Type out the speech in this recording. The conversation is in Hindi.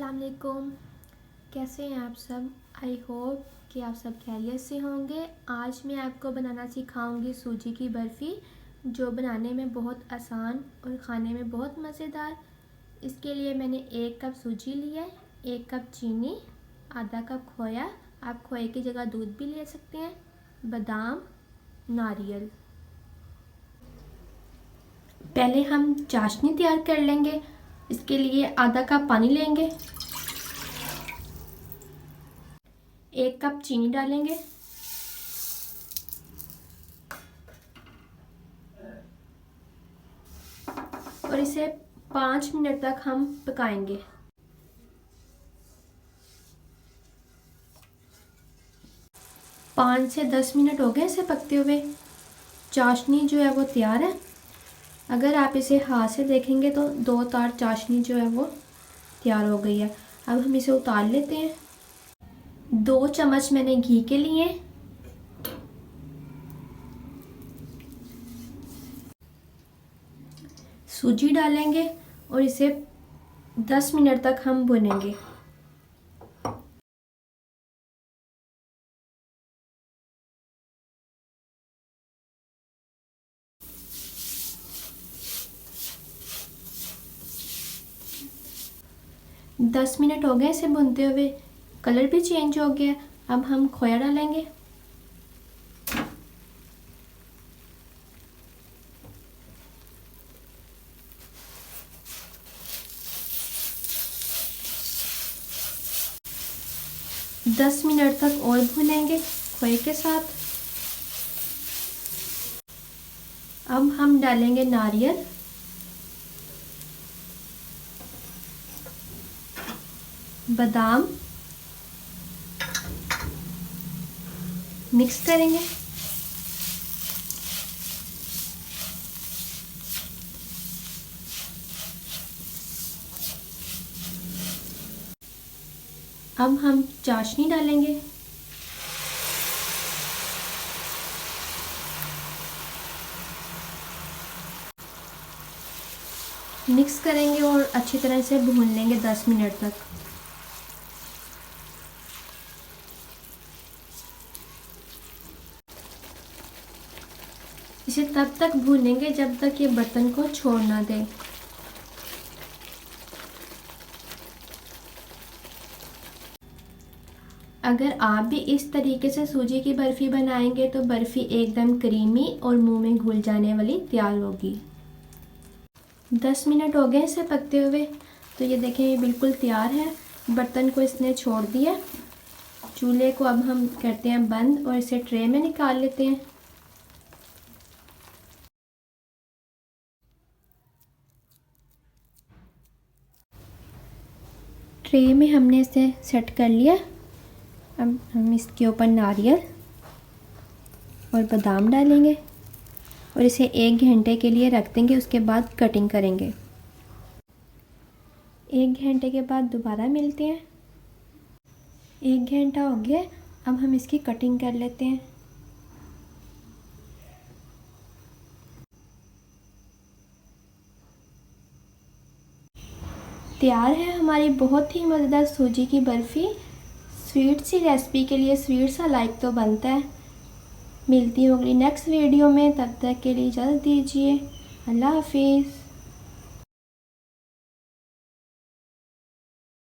अस्सलाम वालेकुम। कैसे हैं आप सब? आई होप कि आप सब खैरियत से होंगे। आज मैं आपको बनाना सिखाऊंगी सूजी की बर्फ़ी, जो बनाने में बहुत आसान और ख़ाने में बहुत मज़ेदार। इसके लिए मैंने 1 कप सूजी लिया है, 1 कप चीनी, आधा कप खोया, आप खोए की जगह दूध भी ले सकते हैं, बादाम, नारियल। पहले हम चाशनी तैयार कर लेंगे। इसके लिए आधा कप पानी लेंगे, 1 कप चीनी डालेंगे, और इसे 5 मिनट तक हम पकाएंगे। पाँच से 10 मिनट हो गए इसे पकते हुए। चाशनी जो है वो तैयार है। अगर आप इसे हाथ से देखेंगे तो 2 तार चाशनी जो है वो तैयार हो गई है। अब हम इसे उतार लेते हैं। 2 चम्मच मैंने घी के लिए, सूजी डालेंगे और इसे 10 मिनट तक हम भूनेंगे। दस मिनट हो गए इसे भूनते हुए, कलर भी चेंज हो गया। अब हम खोया डालेंगे, दस मिनट तक और भूनेंगे खोए के साथ। अब हम डालेंगे नारियल, बादाम, मिक्स करेंगे। अब हम चाशनी डालेंगे, मिक्स करेंगे और अच्छी तरह से भून लेंगे 10 मिनट तक। इसे तब तक भूनेंगे जब तक ये बर्तन को छोड़ ना दे। अगर आप भी इस तरीके से सूजी की बर्फ़ी बनाएंगे तो बर्फ़ी एकदम क्रीमी और मुंह में घुल जाने वाली तैयार होगी। 10 मिनट हो गए इसे पकते हुए, तो ये देखें ये बिल्कुल तैयार है। बर्तन को इसने छोड़ दिया। चूल्हे को अब हम करते हैं बंद और इसे ट्रे में निकाल लेते हैं। ट्रे में हमने इसे सेट कर लिया। अब हम इसके ऊपर नारियल और बादाम डालेंगे और इसे 1 घंटे के लिए रख देंगे। उसके बाद कटिंग करेंगे। 1 घंटे के बाद दोबारा मिलते हैं। 1 घंटा हो गया, अब हम इसकी कटिंग कर लेते हैं। तैयार है हमारी बहुत ही मज़ेदार सूजी की बर्फ़ी। स्वीट सी रेसिपी के लिए स्वीट सा लाइक तो बनता है। मिलती होगी नेक्स्ट वीडियो में, तब तक के लिए इजाज़त दीजिए। अल्लाह हाफिज़।